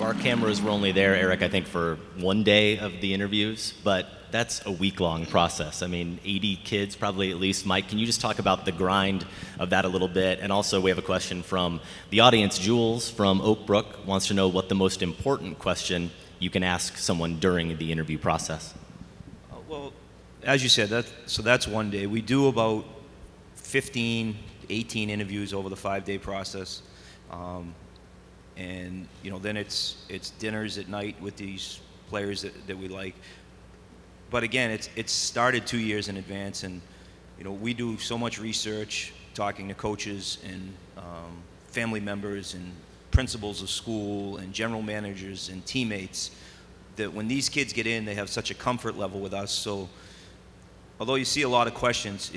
So our cameras were only there, Eric, I think for one day of the interviews, but that's a week-long process. I mean, 80 kids, probably at least. Mike, can you just talk about the grind of that a little bit? And also, we have a question from the audience. Jules from Oak Brook wants to know what the most important question you can ask someone during the interview process. Well, as you said, that's one day. We do about 15, 18 interviews over the 5-day process. And you know, then it's dinners at night with these players that we like. But again, it's started 2 years in advance, and you know, we do so much research, talking to coaches and family members and principals of school and general managers and teammates, that when these kids get in, they have such a comfort level with us. So although you see a lot of questions,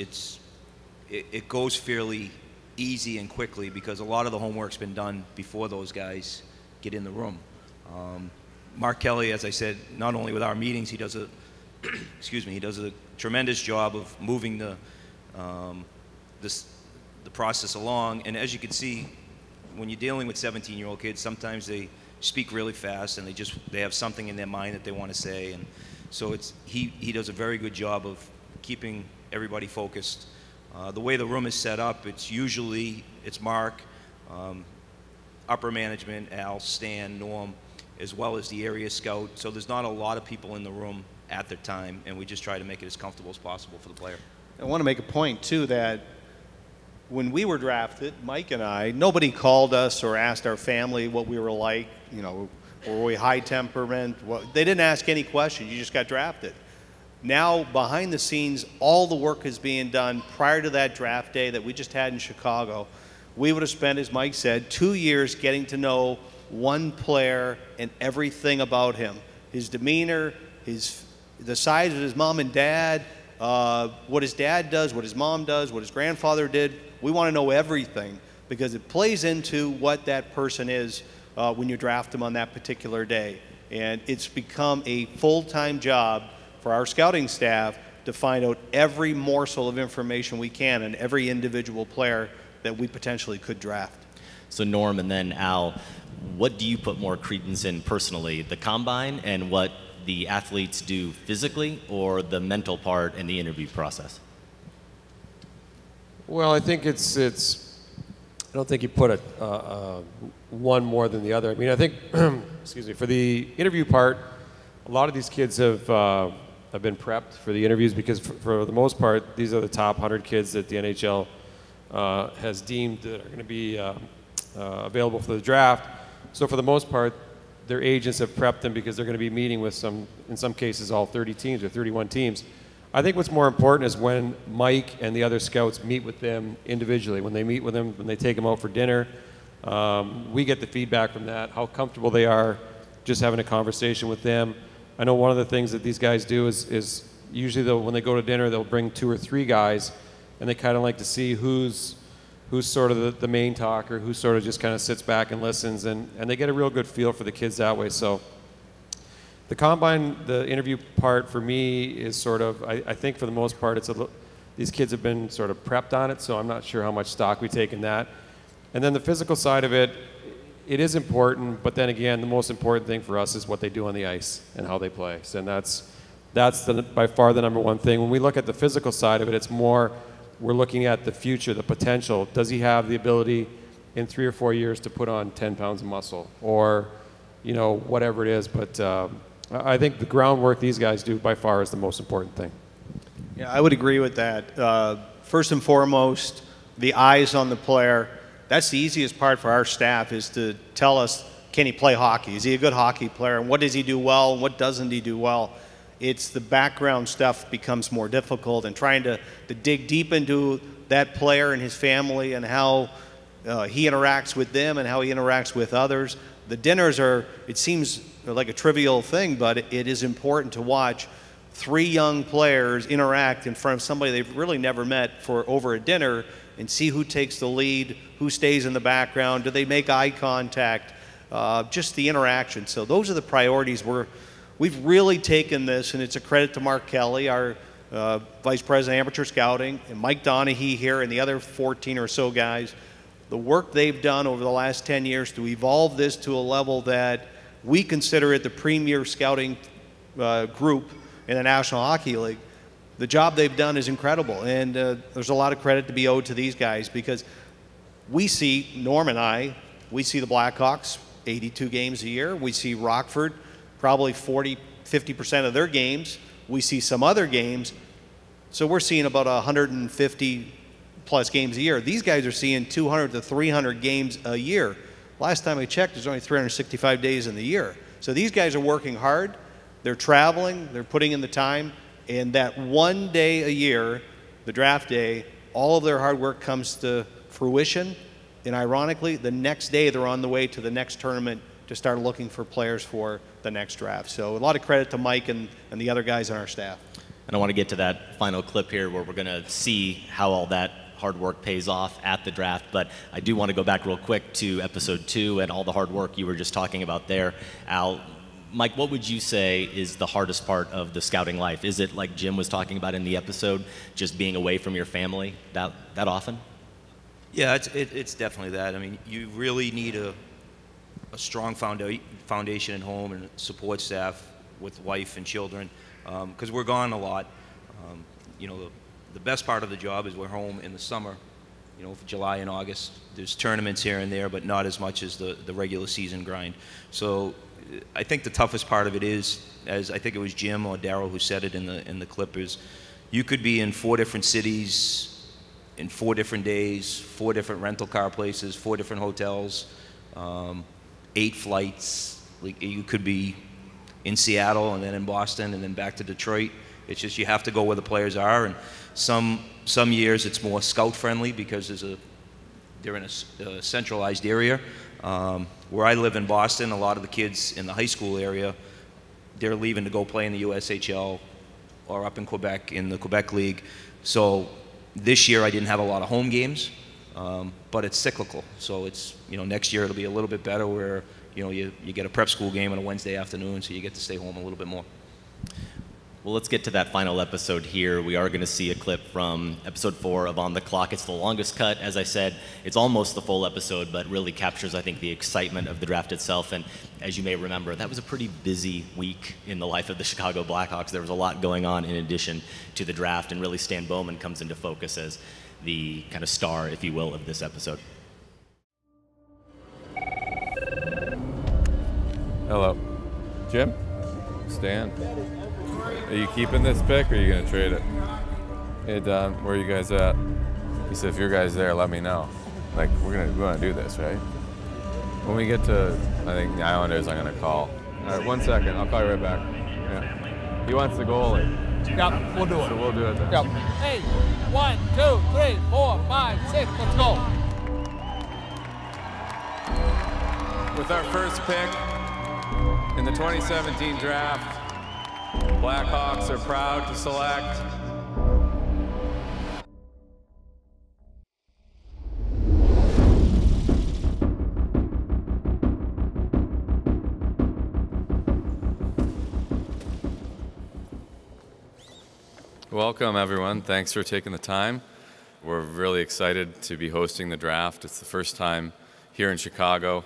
it goes fairly easy and quickly, because a lot of the homework's been done before those guys get in the room. Mark Kelly, as I said, not only with our meetings, he does a excuse me, he does a tremendous job of moving the process along. And as you can see, when you're dealing with 17-year-old kids, sometimes they speak really fast and they have something in their mind that they want to say. And so he does a very good job of keeping everybody focused. The way the room is set up, it's Mark, upper management, Al, Stan, Norm, as well as the area scout. So there's not a lot of people in the room at the time, and we just try to make it as comfortable as possible for the player. I want to make a point, too, that when we were drafted, Mike and I, nobody called us or asked our family what we were like, you know, were we high temperament? They didn't ask any questions. You just got drafted. Now, behind the scenes, all the work is being done prior to that draft day that we just had in Chicago. We would have spent, as Mike said, 2 years getting to know one player and everything about him. His demeanor, the size of his mom and dad, what his dad does, what his mom does, what his grandfather did. We want to know everything, because it plays into what that person is when you draft him on that particular day. And it's become a full-time job for our scouting staff to find out every morsel of information we can on every individual player that we potentially could draft. So Norm and then Al, what do you put more credence in personally, the combine and what the athletes do physically, or the mental part in the interview process? Well, I think I don't think you put one more than the other. I mean, I think, excuse me, for the interview part, a lot of these kids have been prepped for the interviews, because for the most part, these are the top 100 kids that the NHL has deemed that are going to be available for the draft. So for the most part, their agents have prepped them, because they're going to be meeting with in some cases, all 30 teams or 31 teams. I think what's more important is when Mike and the other scouts meet with them individually. When they meet with them, when they take them out for dinner, we get the feedback from that, how comfortable they are just having a conversation with them. I know one of the things that these guys do is usually when they go to dinner, they'll bring 2 or 3 guys, and they kind of like to see who's sort of the main talker, who sort of just kind of sits back and listens, and they get a real good feel for the kids that way. So the combine, the interview part for me is sort of, I think for the most part, these kids have been sort of prepped on it, so I'm not sure how much stock we take in that. And then the physical side of it, it is important, but then again, the most important thing for us is what they do on the ice and how they play. So, and that's by far the #1 thing. When we look at the physical side of it, it's more, we're looking at the future, the potential. Does he have the ability in 3 or 4 years to put on 10 pounds of muscle, or, you know, whatever it is. But I think the groundwork these guys do by far is the most important thing. Yeah, I would agree with that. First and foremost, the eyes on the player. That's the easiest part for our staff, is to tell us, can he play hockey? Is he a good hockey player? And what does he do well, and what doesn't he do well? It's the background stuff becomes more difficult, and trying to dig deep into that player and his family and how he interacts with them and how he interacts with others. The dinners are, it seems like a trivial thing, but it is important to watch 3 young players interact in front of somebody they've really never met for over a dinner, and see who takes the lead, who stays in the background, do they make eye contact, just the interaction. So those are the priorities. We've really taken this, and it's a credit to Mark Kelly, our Vice President of Amateur Scouting, and Mike Donahue here, and the other 14 or so guys. The work they've done over the last 10 years to evolve this to a level that we consider it the premier scouting group in the National Hockey League. The job they've done is incredible, and there's a lot of credit to be owed to these guys, because we see, Norm and I, we see the Blackhawks 82 games a year. We see Rockford probably 40–50% of their games. We see some other games. So we're seeing about 150 plus games a year. These guys are seeing 200 to 300 games a year. Last time I checked, there's only 365 days in the year. So these guys are working hard. They're traveling. They're putting in the time. And that one day a year, the draft day, all of their hard work comes to fruition. And ironically, the next day they're on the way to the next tournament to start looking for players for the next draft. So a lot of credit to Mike and the other guys on our staff. And I want to get to that final clip here where we're going to see how all that hard work pays off at the draft. But I do want to go back real quick to episode 2 and all the hard work you were just talking about there, Al. Mike, what would you say is the hardest part of the scouting life? Is it, like Jim was talking about in the episode, just being away from your family that often? Yeah, it's definitely that. I mean, you really need a strong foundation at home and support staff with wife and children, because we're gone a lot. You know, the best part of the job is we're home in the summer, you know, for July and August. There's tournaments here and there, but not as much as the regular season grind. So I think the toughest part of it is, as I think it was Jim or Darryl who said it in the clip, is you could be in 4 different cities in 4 different days, 4 different rental car places, 4 different hotels, 8 flights. Like, you could be in Seattle and then in Boston and then back to Detroit. It's just you have to go where the players are, and some years it's more scout friendly because they're in a centralized area. Where I live in Boston, a lot of the kids in the high school area, they're leaving to go play in the USHL or up in Quebec in the Quebec League. So this year I didn't have a lot of home games, but it's cyclical. So it's, you know, next year it'll be a little bit better where, you know, you get a prep school game on a Wednesday afternoon, so you get to stay home a little bit more. Well, let's get to that final episode here. We are going to see a clip from episode 4 of On the Clock. It's the longest cut. As I said, it's almost the full episode, but really captures, I think, the excitement of the draft itself. And as you may remember, that was a pretty busy week in the life of the Chicago Blackhawks. There was a lot going on in addition to the draft, and really Stan Bowman comes into focus as the kind of star, if you will, of this episode. Hello. Jim? Stan? Are you keeping this pick or are you going to trade it? Hey, Don, where are you guys at? He said, if your guy's there, let me know. Like, we're gonna do this, right? When we get to, I think, the Islanders, I'm going to call. All right, 1 second. I'll call you right back. Yeah. He wants the goalie. Yep, we'll do it. So we'll do it then. Yep. Hey, 1, 2, 3, 4, 5, 6, let's go. With our first pick in the 2017 draft, Blackhawks are proud to select Welcome, everyone. Thanks for taking the time. We're really excited to be hosting the draft. It's the first time here in Chicago.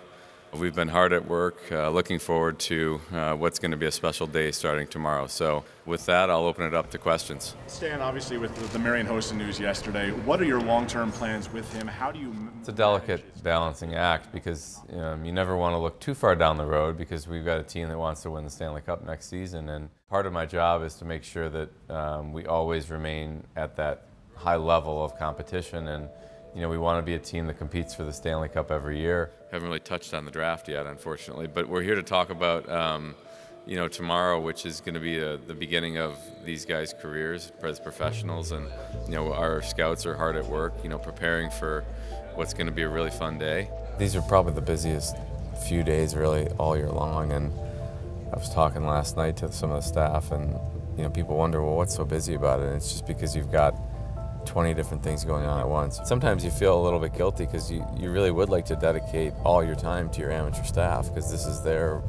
We've been hard at work, looking forward to what's going to be a special day starting tomorrow. So with that, I'll open it up to questions. Stan, obviously with the Marian Hossa news yesterday, what are your long-term plans with him? How do you... It's a delicate balancing act because you never want to look too far down the road because we've got a team that wants to win the Stanley Cup next season. And part of my job is to make sure that we always remain at that high level of competition. And we want to be a team that competes for the Stanley Cup every year. Haven't really touched on the draft yet, unfortunately, but we're here to talk about, tomorrow, which is going to be the beginning of these guys' careers as professionals, and our scouts are hard at work, preparing for what's going to be a really fun day. These are probably the busiest few days, really, all year long, and I was talking last night to some of the staff, and people wonder, well, what's so busy about it? And it's just because you've got 20 different things going on at once. Sometimes you feel a little bit guilty because you really would like to dedicate all your time to your amateur staff because this is their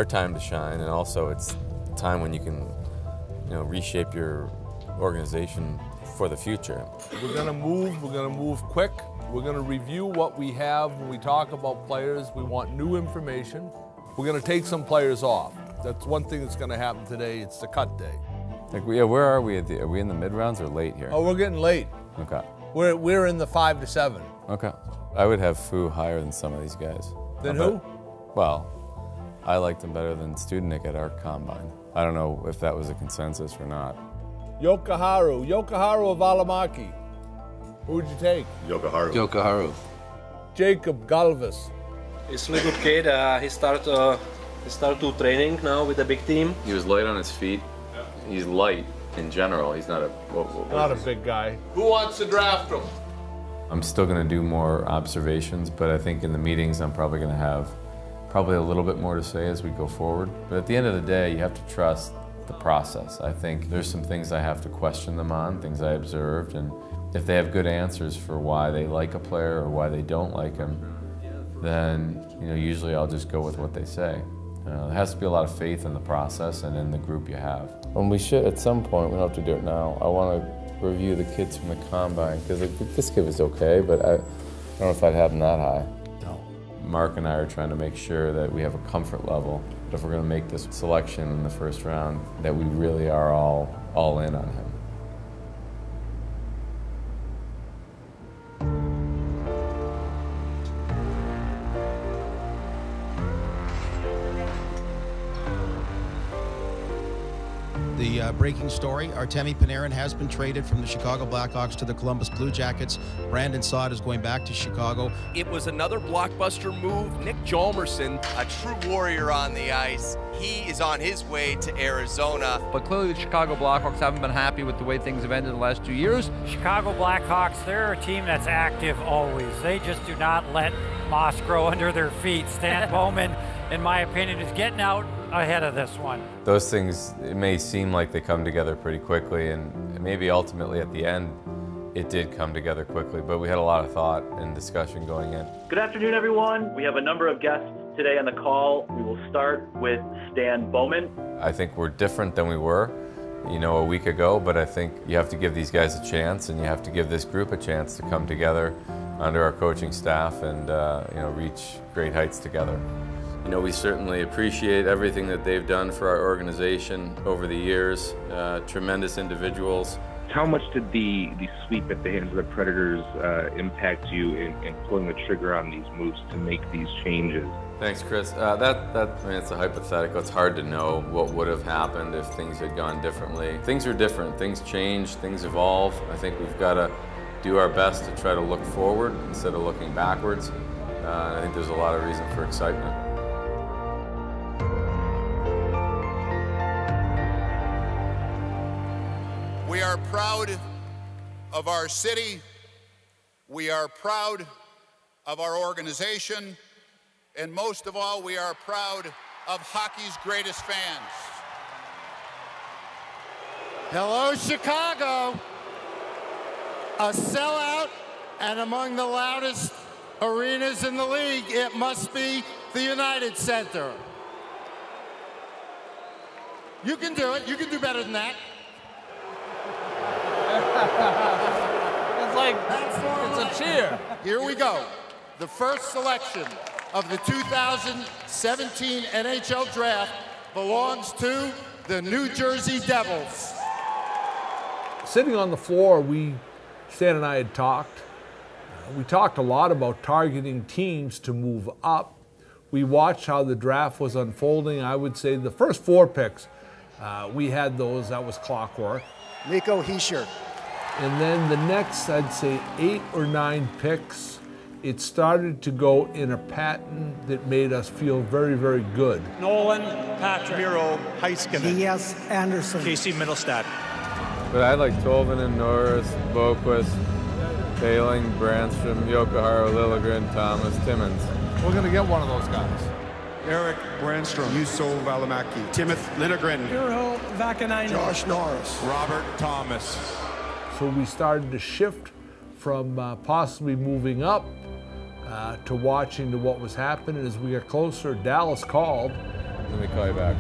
time to shine, and also it's time when you can reshape your organization for the future. We're gonna move quick. We're gonna review what we have when we talk about players. We want new information. We're going to take some players off. That's one thing that's going to happen today. It's the cut day. Like, where are we? Are we in the mid-rounds or late here? Oh, we're getting late. Okay. We're in the 5 to 7. Okay. I would have Fu higher than some of these guys. Than who? Well, I liked him better than Studenik at our combine. I don't know if that was a consensus or not. Yokoharu or Valimaki? Who would you take? Yokoharu. Jacob Galvis. He's a really good kid. He started to training now with the big team. He was light on his feet. He's light in general. He's not a... Not a big guy. Who wants to draft him? I'm still going to do more observations, but I think in the meetings I'm probably going to have a little bit more to say as we go forward. But at the end of the day, you have to trust the process. I think there's some things I have to question them on, things I observed, and if they have good answers for why they like a player or why they don't like him, then usually I'll just go with what they say. There has to be a lot of faith in the process and in the group you have. When we should, at some point, we don't have to do it now, I want to review the kids from the combine, because this kid was okay, but I don't know if I'd have him that high. No. Mark and I are trying to make sure that we have a comfort level, that if we're going to make this selection in the first round, that we really are all in on him. The breaking story, Artemi Panarin has been traded from the Chicago Blackhawks to the Columbus Blue Jackets. Brandon Saad is going back to Chicago. It was another blockbuster move. Nick Jalmerson, a true warrior on the ice. He is on his way to Arizona. But clearly the Chicago Blackhawks haven't been happy with the way things have ended the last 2 years. Chicago Blackhawks, they're a team that's active always. They just do not let moss grow under their feet. Stan Bowman, in my opinion, is getting out ahead of this one. Those things, it may seem like they come together pretty quickly, and maybe ultimately at the end it did come together quickly, but we had a lot of thought and discussion going in. Good afternoon, everyone. We have a number of guests today on the call. We will start with Stan Bowman. I think we're different than we were, a week ago, but I think you have to give these guys a chance, and you have to give this group a chance to come together under our coaching staff and reach great heights together. We certainly appreciate everything that they've done for our organization over the years. Tremendous individuals. How much did the sweep at the hands of the Predators impact you in pulling the trigger on these moves to make these changes? Thanks, Chris. It's a hypothetical. It's hard to know what would have happened if things had gone differently. Things are different. Things change. Things evolve. I think we've got to do our best to try to look forward instead of looking backwards. And I think there's a lot of reason for excitement. We are proud of our city. We are proud of our organization. And most of all, we are proud of hockey's greatest fans. Hello, Chicago. A sellout and among the loudest arenas in the league. It must be the United Center. You can do it. You can do better than that. It's like, it's a cheer. Here we go. The first selection of the 2017 NHL Draft belongs to the New Jersey Devils. Sitting on the floor, Stan and I had talked. We talked a lot about targeting teams to move up. We watched how the draft was unfolding. I would say the first 4 picks, we had those. That was clockwork. Nico Hischier. And then the next, I'd say 8 or 9 picks, it started to go in a pattern that made us feel very, very good. Nolan, Patrick, Miro, Heiskanen, Diaz, Anderson, Casey Middlestad. But I like Tolvanen, Norris, Boquist, Paling, Brandstrom, Yokoharu, Liljegren, Thomas, Timmins. We're going to get one of those guys. Eric Brandstrom, Juuso Valimaki, Timothy Liljegren, Urho Vakanainen, Josh Norris, Robert Thomas. So we started to shift from possibly moving up to watching to what was happening. As we got closer, Dallas called. Let me call you back.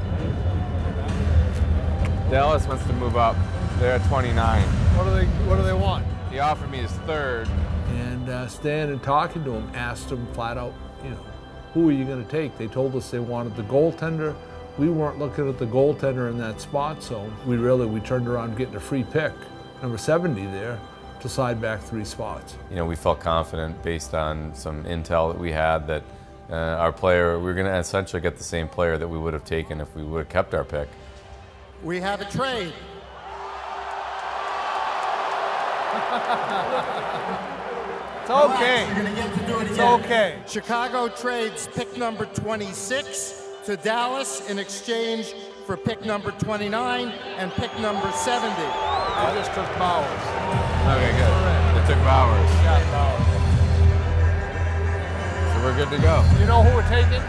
Dallas wants to move up. They're at 29. What do they want? He offered me his 3rd. And Stan, in talking to him, asked him flat out, who are you going to take? They told us they wanted the goaltender. We weren't looking at the goaltender in that spot, so we turned around getting a free pick, number 70 there, to slide back 3 spots. You know, we felt confident based on some intel that we had that our player, we were going to essentially get the same player that we would have taken if we would have kept our pick. We have a trade. It's okay. You're gonna get to do it again. It's okay. Chicago trades pick number 26 to Dallas in exchange for pick number 29 and pick number 70. They just took Bowers. Okay, good. They took Bowers. Yeah, Bowers. So we're good to go. You know who we're taking?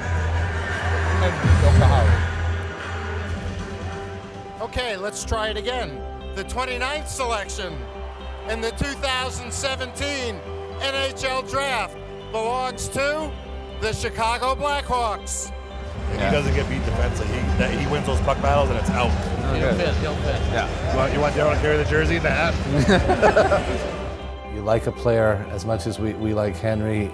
Okay, let's try it again. The 29th selection in the 2017 NHL Draft belongs to the Chicago Blackhawks. If he doesn't get beat defensively, he wins those puck battles and it's out. He'll fit. Yeah. You want Darryl to carry the jersey and the hat? You like a player as much as we like Henry.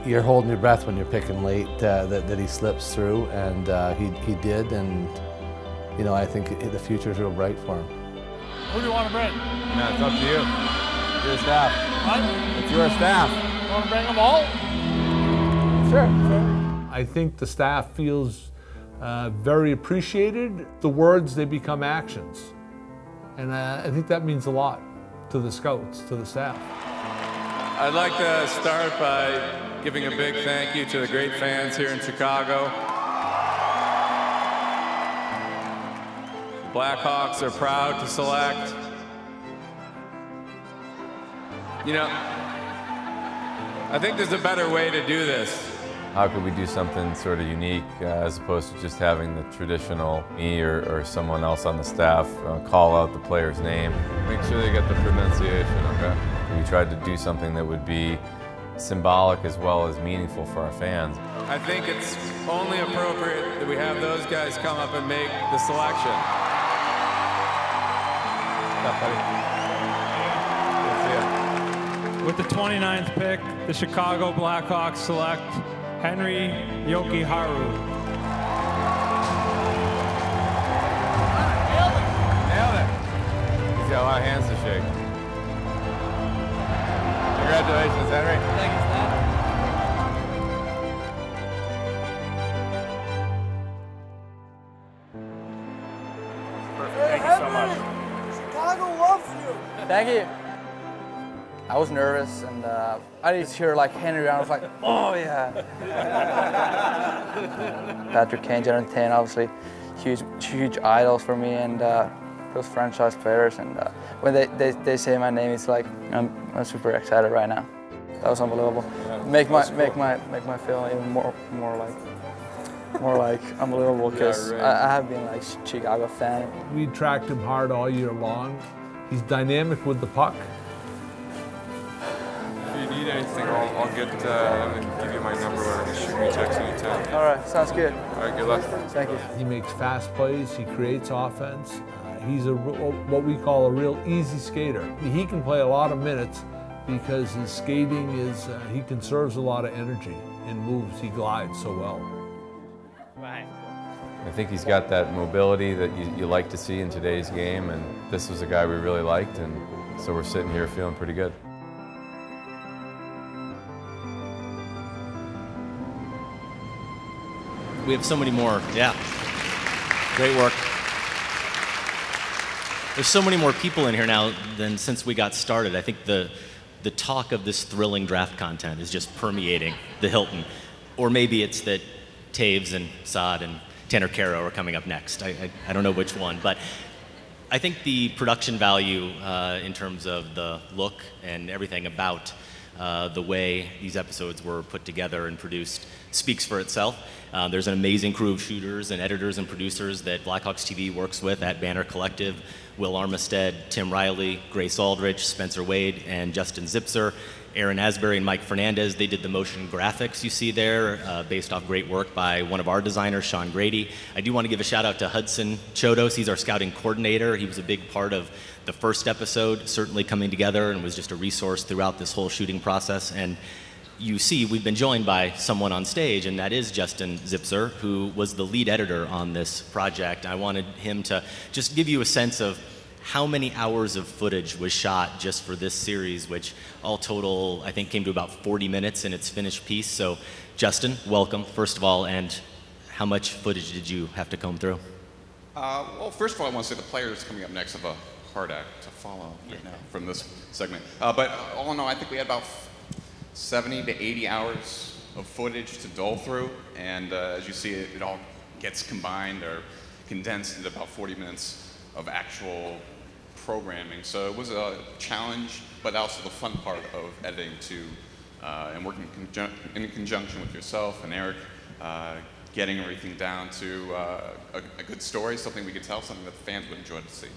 You're holding your breath when you're picking late that he slips through, and he did, and you know, I think the future's real bright for him. Who do you want to bring? No, it's up to you. Your staff. What? It's your staff. You want to bring them all? Sure. I think the staff feels very appreciated. The words, they become actions. And I think that means a lot to the scouts, to the staff. I'd like to start by giving a big thank you to the great fans here in Chicago. Blackhawks are proud to select. You know, I think there's a better way to do this. How could we do something sort of unique as opposed to just having the traditional me or someone else on the staff call out the player's name? Make sure they get the pronunciation, okay? We tried to do something that would be symbolic as well as meaningful for our fans. I think it's only appropriate that we have those guys come up and make the selection. With the 29th pick, the Chicago Blackhawks select Henry Jokiharju. Nailed it. He's got a lot of hands to shake. Congratulations, Henry. Thank you, Stan. Thank you so much. Chicago loves you. Thank you. I was nervous, and I just hear like Henry, and I was like, oh yeah. Patrick Kane, Jonathan Taine, obviously huge idols for me, and those franchise players. And when they say my name, it's like I'm super excited right now. That was unbelievable. Make my feeling even more like unbelievable, because I have been like Chicago fan. We tracked him hard all year long. He's dynamic with the puck. If you need anything, I'll get and give you my number or shoot me a text anytime. All right, sounds good. All right, good luck. Thank you. He makes fast plays. He creates offense. He's what we call a real easy skater. He can play a lot of minutes because his skating is, he conserves a lot of energy and moves. He glides so well. Right. I think he's got that mobility that you like to see in today's game, and this was a guy we really liked, and so we're sitting here feeling pretty good. We have so many more, yeah. Great work. There's so many more people in here now than since we got started. I think the talk of this thrilling draft content is just permeating the Hilton. Or maybe it's that Taves and Saad and Tanner Caro are coming up next. I don't know which one, but I think the production value in terms of the look and everything about the way these episodes were put together and produced speaks for itself. There's an amazing crew of shooters and editors and producers that Blackhawks TV works with at Banner Collective. Will Armistead, Tim Riley, Grace Aldrich, Spencer Wade, and Justin Zipser. Aaron Asbury and Mike Fernandez, they did the motion graphics you see there based off great work by one of our designers, Sean Grady. I do want to give a shout out to Hudson Chodos. He's our scouting coordinator. He was a big part of the first episode, certainly coming together, and was just a resource throughout this whole shooting process. And you see, we've been joined by someone on stage, and that is Justin Zipser, who was the lead editor on this project. I wanted him to just give you a sense of how many hours of footage was shot just for this series, which all total, I think, came to about 40 minutes in its finished piece. So, Justin, welcome, first of all, and how much footage did you have to comb through? Well, first of all, I want to say the players coming up next have a hard act to follow right now from this segment. But all in all, I think we had about 70 to 80 hours of footage to dole through, and as you see, it all gets combined or condensed into about 40 minutes of actual programming. So it was a challenge, but also the fun part of editing too, and working in conjunction with yourself and Eric, getting everything down to a good story, something we could tell, something that the fans would enjoy to see.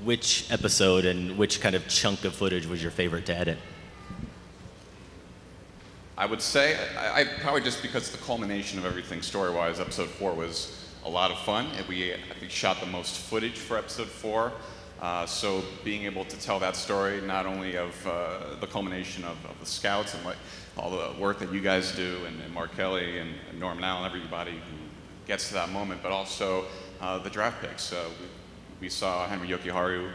Which episode and which kind of chunk of footage was your favorite to edit? I would say, I probably just because the culmination of everything story-wise, episode 4 was a lot of fun, and I think shot the most footage for episode 4. So being able to tell that story, not only of the culmination of the scouts and all the work that you guys do, and Mark Kelly and Norman Allen, everybody who gets to that moment, but also the draft picks. We saw Henry Jokiharju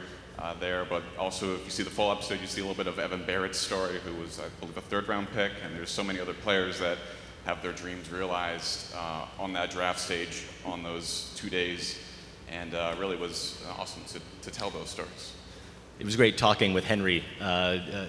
there, but also if you see the full episode, you see a little bit of Evan Barrett's story, who was, I believe, a third-round pick, and there's so many other players that have their dreams realized on that draft stage on those 2 days, and really was awesome to tell those stories. It was great talking with Henry,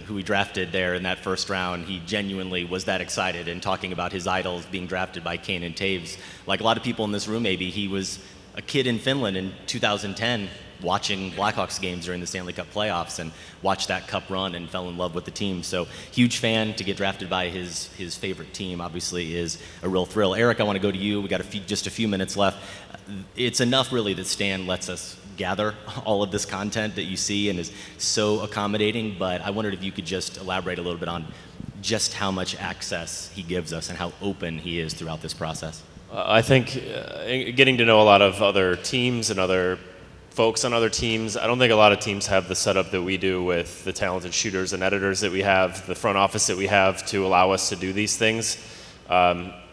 who we drafted there in that first round. He genuinely was that excited and talking about his idols being drafted by Kane and Taves. Like a lot of people in this room, maybe, he was a kid in Finland in 2010 watching Blackhawks games during the Stanley Cup playoffs and watched that cup run and fell in love with the team. So huge fan. To get drafted by his favorite team obviously is a real thrill. Eric, I want to go to you. We got just a few minutes left. It's enough really that Stan lets us gather all of this content that you see and is so accommodating, but I wondered if you could just elaborate a little bit on just how much access he gives us and how open he is throughout this process. I think getting to know a lot of other teams and other folks on other teams, I don't think a lot of teams have the setup that we do with the talented shooters and editors that we have, the front office that we have to allow us to do these things.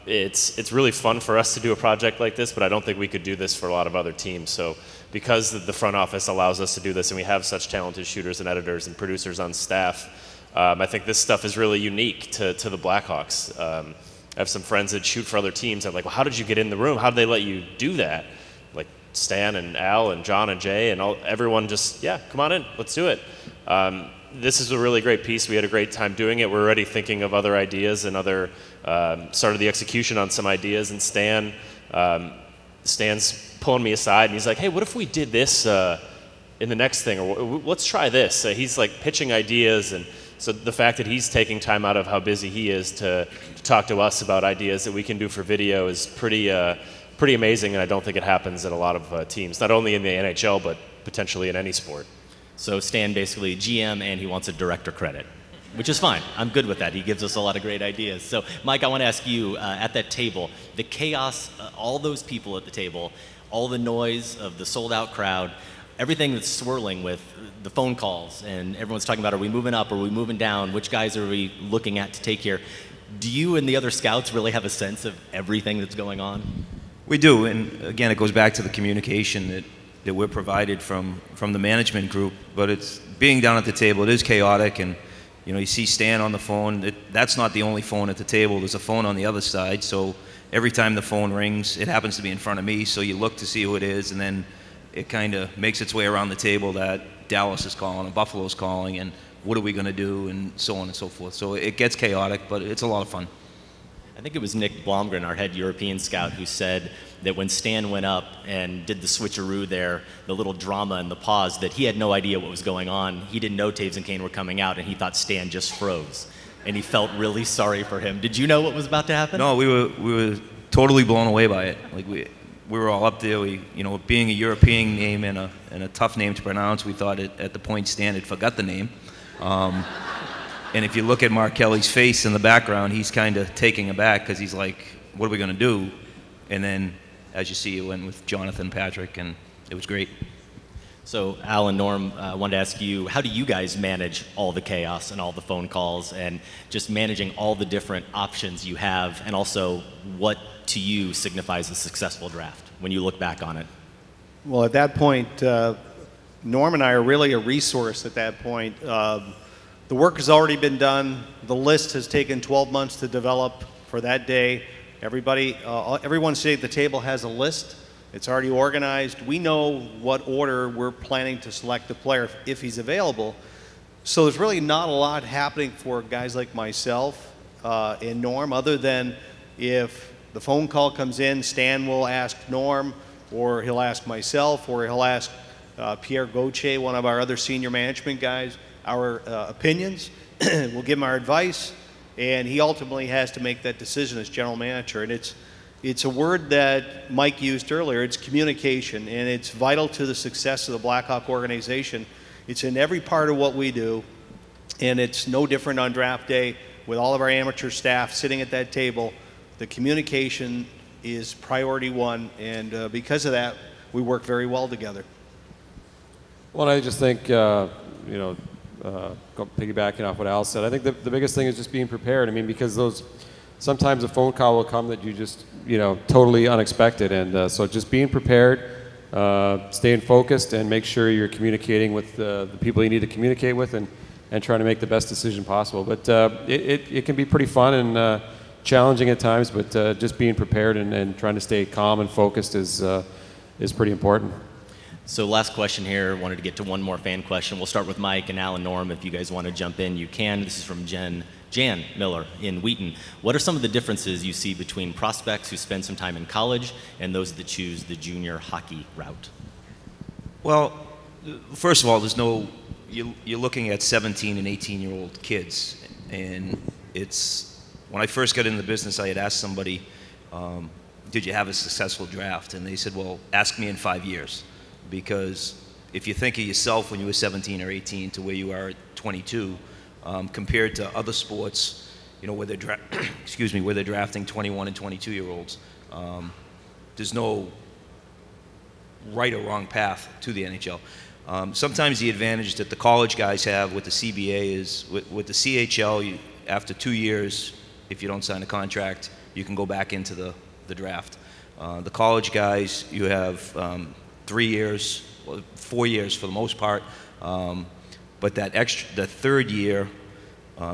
It's really fun for us to do a project like this, but I don't think we could do this for a lot of other teams. So because the front office allows us to do this and we have such talented shooters and editors and producers on staff, I think this stuff is really unique to the Blackhawks. I have some friends that shoot for other teams. I'm like, well, how did you get in the room? How did they let you do that? Like Stan and Al and John and Jay and everyone just, yeah, come on in, let's do it. This is a really great piece. We had a great time doing it. We're already thinking of other ideas and started the execution on some ideas. And Stan's pulling me aside and he's like, hey, what if we did this in the next thing? Or let's try this. He's like pitching ideas, and so the fact that he's taking time out of how busy he is to talk to us about ideas that we can do for video is pretty amazing, and I don't think it happens at a lot of teams, not only in the NHL, but potentially in any sport. So Stan basically GM, and he wants a director credit, which is fine. I'm good with that. He gives us a lot of great ideas. So Mike, I want to ask you, at that table, the chaos, all those people at the table, all the noise of the sold-out crowd, everything that's swirling with the phone calls, and everyone's talking about, are we moving up, are we moving down, which guys are we looking at to take here? Do you and the other scouts really have a sense of everything that's going on? We do, and again, it goes back to the communication that we're provided from the management group, but it's being down at the table, it is chaotic, and you see Stan on the phone. That's not the only phone at the table. There's a phone on the other side, so every time the phone rings, it happens to be in front of me, so you look to see who it is, and then it kind of makes its way around the table that Dallas is calling and Buffalo's calling, and what are we going to do, and so on and so forth. So it gets chaotic, but it's a lot of fun. I think it was Nick Blomgren, our head European scout, who said that when Stan went up and did the switcheroo there, the little drama and the pause, that he had no idea what was going on. He didn't know Taves and Kane were coming out, and he thought Stan just froze. And he felt really sorry for him. Did you know what was about to happen? No, we were totally blown away by it. Like we were all up there. Being a European name and a tough name to pronounce, we thought at the point Stan had forgot the name. And if you look at Mark Kelly's face in the background, he's kind of taking aback because he's like, what are we going to do? And then, as you see, it went with Jonathan Patrick, and it was great. So, Al and Norm, I wanted to ask you, how do you guys manage all the chaos and all the phone calls and just managing all the different options you have, and also what to you signifies a successful draft when you look back on it? Well, at that point, Norm and I are really a resource at that point. The work has already been done. The list has taken 12 months to develop for that day. Everyone sitting at the table has a list. It's already organized. We know what order we're planning to select the player if he's available. So there's really not a lot happening for guys like myself and Norm, other than if the phone call comes in, Stan will ask Norm, or he'll ask myself, or he'll ask Pierre Gauthier, one of our other senior management guys, our opinions. We'll give him our advice, and he ultimately has to make that decision as general manager. And it's a word that Mike used earlier. It's communication, and it's vital to the success of the Blackhawk organization. It's in every part of what we do, and it's no different on draft day with all of our amateur staff sitting at that table. The communication is priority one, and because of that, we work very well together. Well, I just think, piggybacking off what Al said, I think the biggest thing is just being prepared. I mean, because sometimes a phone call will come that you just, totally unexpected. And so just being prepared, staying focused, and make sure you're communicating with the people you need to communicate with, and trying to make the best decision possible. But it can be pretty fun and challenging at times, but just being prepared and trying to stay calm and focused is pretty important. So last question here. Wanted to get to one more fan question. We'll start with Mike and Al and Norm. If you guys want to jump in, you can. This is from Jan Miller in Wheaton. What are some of the differences you see between prospects who spend some time in college and those that choose the junior hockey route? Well, first of all, you're looking at 17 and 18-year-old kids, and when I first got into the business, I had asked somebody, did you have a successful draft? And they said, well, ask me in 5 years. Because if you think of yourself when you were 17 or 18 to where you are at 22, compared to other sports, where they're where they're drafting 21 and 22-year-olds, there's no right or wrong path to the NHL. Sometimes the advantage that the college guys have with the CBA is with the CHL, after 2 years, if you don't sign a contract, you can go back into the draft. The college guys, you have 3 years, 4 years for the most part, but the third year,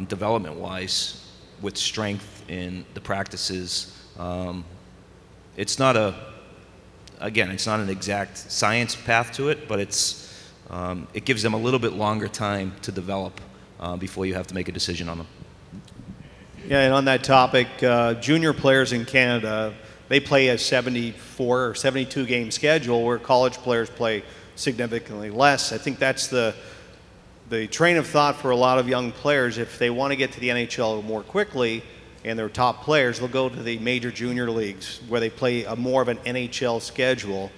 development-wise, with strength in the practices, it's not an exact science path to it, but it gives them a little bit longer time to develop before you have to make a decision on them. Yeah, and on that topic, junior players in Canada, they play a 74 or 72 game schedule, where college players play significantly less. I think that's the train of thought for a lot of young players. If they want to get to the NHL more quickly and they're top players, they'll go to the major junior leagues where they play more of an NHL schedule.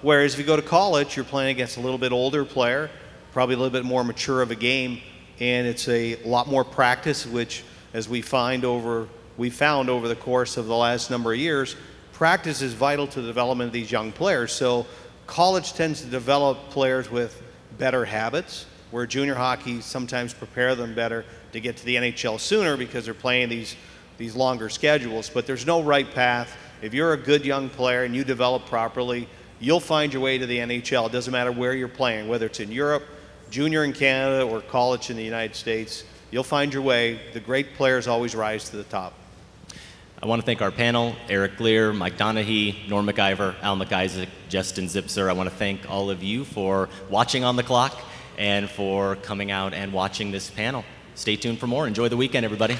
Whereas if you go to college, you're playing against a little bit older player, probably a little bit more mature of a game, and it's a lot more practice, which, as we found over the course of the last number of years, practice is vital to the development of these young players. So college tends to develop players with better habits, where junior hockey sometimes prepare them better to get to the NHL sooner because they're playing these longer schedules. But there's no right path. If you're a good young player and you develop properly, you'll find your way to the NHL. It doesn't matter where you're playing, whether it's in Europe, junior in Canada, or college in the United States. You'll find your way. The great players always rise to the top. I want to thank our panel, Eric Lear, Mike Donahue, Norm McIver, Al McIsaac, Justin Zipser. I want to thank all of you for watching On the Clock and for coming out and watching this panel. Stay tuned for more. Enjoy the weekend, everybody.